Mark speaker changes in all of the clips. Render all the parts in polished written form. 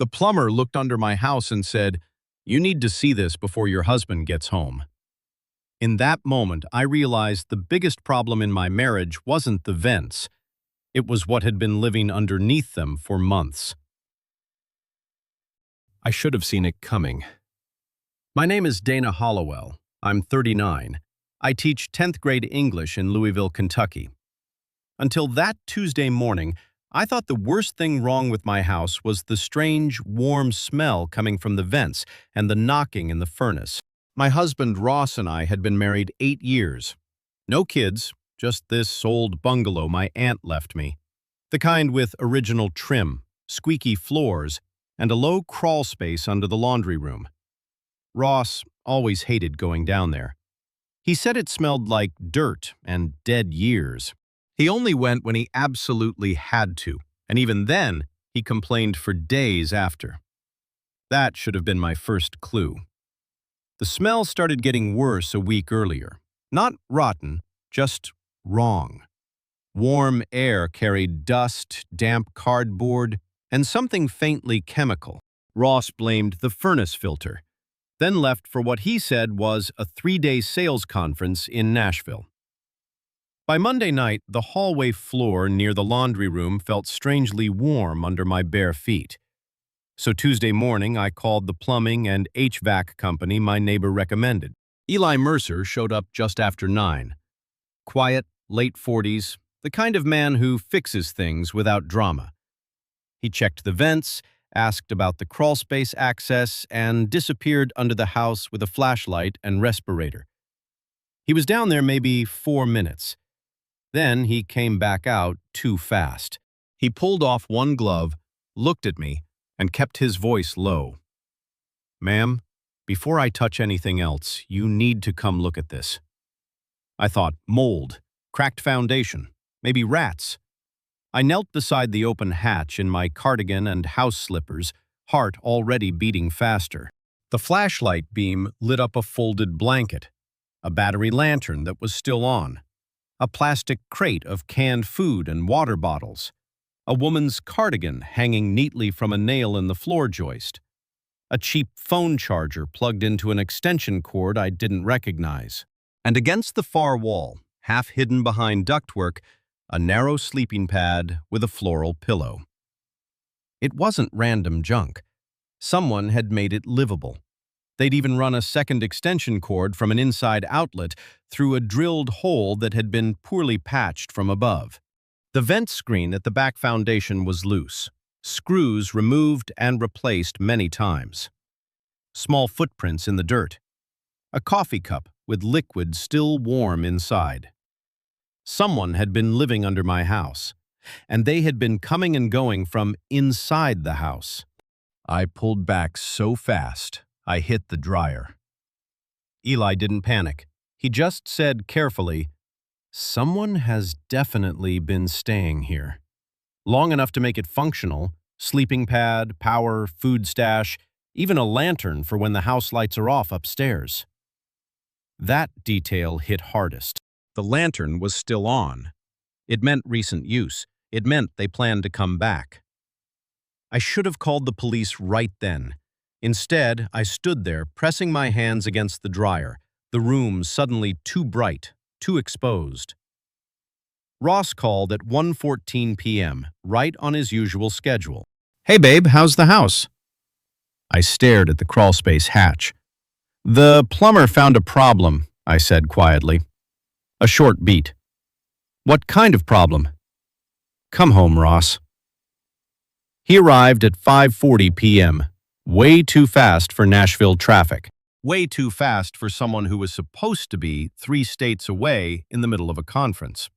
Speaker 1: The plumber looked under my house and said, "You need to see this before your husband gets home." In that moment, I realized the biggest problem in my marriage wasn't the vents. It was what had been living underneath them for months. I should have seen it coming. My name is Dana Hollowell. I'm 39. I teach 10th grade English in Louisville, Kentucky. Until that Tuesday morning, I thought the worst thing wrong with my house was the strange, warm smell coming from the vents and the knocking in the furnace. My husband Ross and I had been married 8 years. No kids, just this old bungalow my aunt left me. The kind with original trim, squeaky floors, and a low crawl space under the laundry room. Ross always hated going down there. He said it smelled like dirt and dead years. He only went when he absolutely had to, and even then, he complained for days after. That should have been my first clue. The smell started getting worse a week earlier. Not rotten, just wrong. Warm air carried dust, damp cardboard, and something faintly chemical. Ross blamed the furnace filter, then left for what he said was a 3-day sales conference in Nashville. By Monday night, the hallway floor near the laundry room felt strangely warm under my bare feet. So Tuesday morning, I called the plumbing and HVAC company my neighbor recommended. Eli Mercer showed up just after 9. Quiet, late 40s, the kind of man who fixes things without drama. He checked the vents, asked about the crawlspace access, and disappeared under the house with a flashlight and respirator. He was down there maybe 4 minutes. Then he came back out too fast. He pulled off one glove, looked at me, and kept his voice low. "Ma'am, before I touch anything else, you need to come look at this." I thought mold, cracked foundation, maybe rats. I knelt beside the open hatch in my cardigan and house slippers, heart already beating faster. The flashlight beam lit up a folded blanket, a battery lantern that was still on, a plastic crate of canned food and water bottles, a woman's cardigan hanging neatly from a nail in the floor joist, a cheap phone charger plugged into an extension cord I didn't recognize, and against the far wall, half hidden behind ductwork, a narrow sleeping pad with a floral pillow. It wasn't random junk. Someone had made it livable. They'd even run a second extension cord from an inside outlet through a drilled hole that had been poorly patched from above. The vent screen at the back foundation was loose, screws removed and replaced many times. Small footprints in the dirt. A coffee cup with liquid still warm inside. Someone had been living under my house, and they had been coming and going from inside the house. I pulled back so fast, I hit the dryer. Eli didn't panic. He just said carefully, "Someone has definitely been staying here. Long enough to make it functional, sleeping pad, power, food stash, even a lantern for when the house lights are off upstairs." That detail hit hardest. The lantern was still on. It meant recent use. It meant they planned to come back. I should have called the police right then. Instead, I stood there, pressing my hands against the dryer, the room suddenly too bright, too exposed. Ross called at 1:14 p.m., right on his usual schedule. "Hey babe, how's the house?" I stared at the crawlspace hatch. "The plumber found a problem," I said quietly. A short beat. "What kind of problem?" "Come home, Ross." He arrived at 5:40 p.m., way too fast for Nashville traffic. Way too fast for someone who was supposed to be 3 states away in the middle of a conference.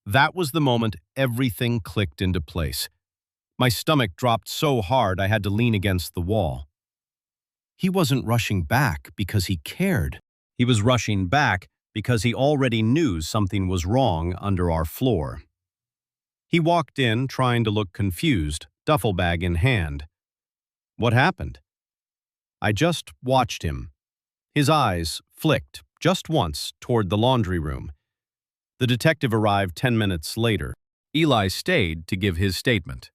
Speaker 1: That was the moment everything clicked into place. My stomach dropped so hard I had to lean against the wall. He wasn't rushing back because he cared. He was rushing back because he already knew something was wrong under our floor. He walked in trying to look confused, duffel bag in hand. What happened? I just watched him. His eyes flicked just once toward the laundry room. The detective arrived 10 minutes later. Eli stayed to give his statement.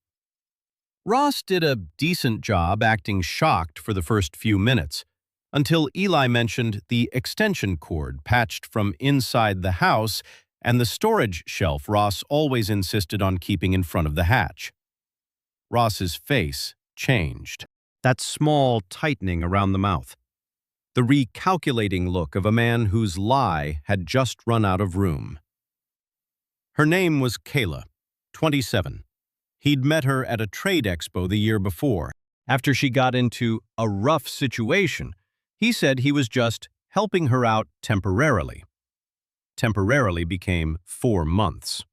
Speaker 1: Ross did a decent job acting shocked for the first few minutes, until Eli mentioned the extension cord patched from inside the house and the storage shelf Ross always insisted on keeping in front of the hatch. Ross's face changed. That small tightening around the mouth. The recalculating look of a man whose lie had just run out of room. Her name was Kayla, 27. He'd met her at a trade expo the year before. After she got into a rough situation, he said he was just helping her out temporarily. Temporarily became 4 months.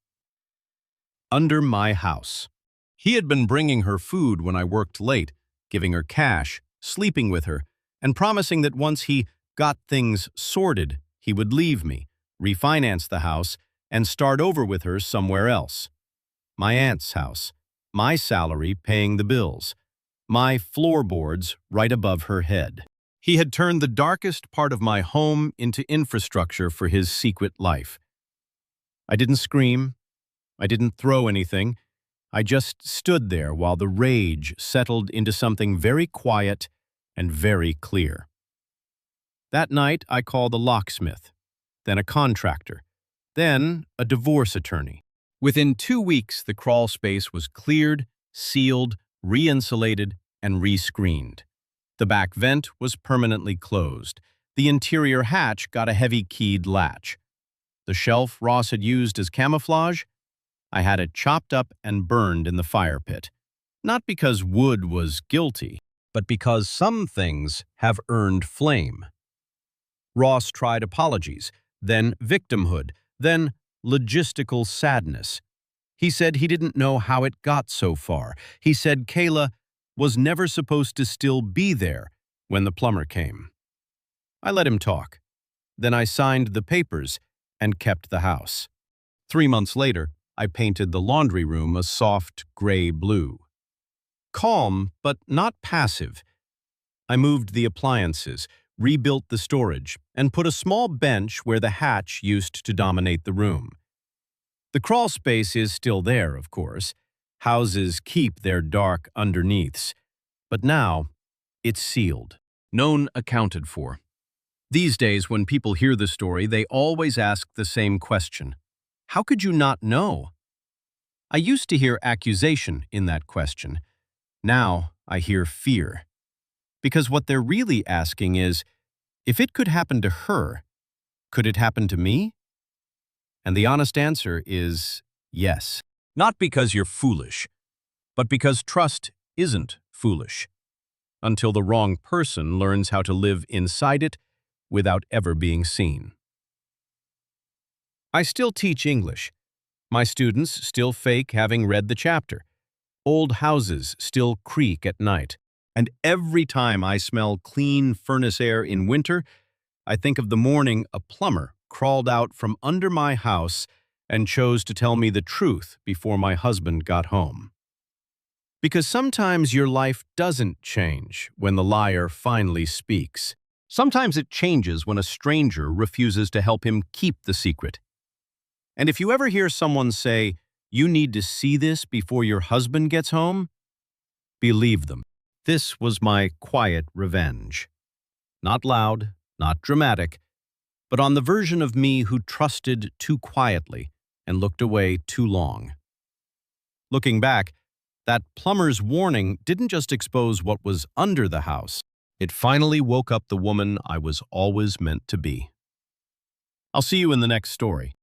Speaker 1: Under my house. He had been bringing her food when I worked late, giving her cash, sleeping with her, and promising that once he got things sorted, he would leave me, refinance the house, and start over with her somewhere else. My aunt's house, my salary paying the bills, my floorboards right above her head. He had turned the darkest part of my home into infrastructure for his secret life. I didn't scream. I didn't throw anything. I just stood there while the rage settled into something very quiet and very clear. That night, I called a locksmith, then a contractor, then a divorce attorney. Within 2 weeks, the crawl space was cleared, sealed, re-insulated, and re-screened. The back vent was permanently closed. The interior hatch got a heavy keyed latch. The shelf Ross had used as camouflage, I had it chopped up and burned in the fire pit. Not because wood was guilty, but because some things have earned flame. Ross tried apologies, then victimhood, then logistical sadness. He said he didn't know how it got so far. He said Kayla was never supposed to still be there when the plumber came. I let him talk. Then I signed the papers and kept the house. 3 months later, I painted the laundry room a soft gray blue. Calm, but not passive. I moved the appliances, rebuilt the storage, and put a small bench where the hatch used to dominate the room. The crawl space is still there, of course. Houses keep their dark underneaths. But now, it's sealed. Known, accounted for. These days, when people hear the story, they always ask the same question. How could you not know? I used to hear accusation in that question. Now I hear fear. Because what they're really asking is, if it could happen to her, could it happen to me? And the honest answer is yes. Not because you're foolish, but because trust isn't foolish. Until the wrong person learns how to live inside it without ever being seen. I still teach English. My students still fake having read the chapter. Old houses still creak at night. And every time I smell clean furnace air in winter, I think of the morning a plumber crawled out from under my house and chose to tell me the truth before my husband got home. Because sometimes your life doesn't change when the liar finally speaks. Sometimes it changes when a stranger refuses to help him keep the secret. And if you ever hear someone say, "You need to see this before your husband gets home," believe them. This was my quiet revenge. Not loud, not dramatic, but on the version of me who trusted too quietly and looked away too long. Looking back, that plumber's warning didn't just expose what was under the house. It finally woke up the woman I was always meant to be. I'll see you in the next story.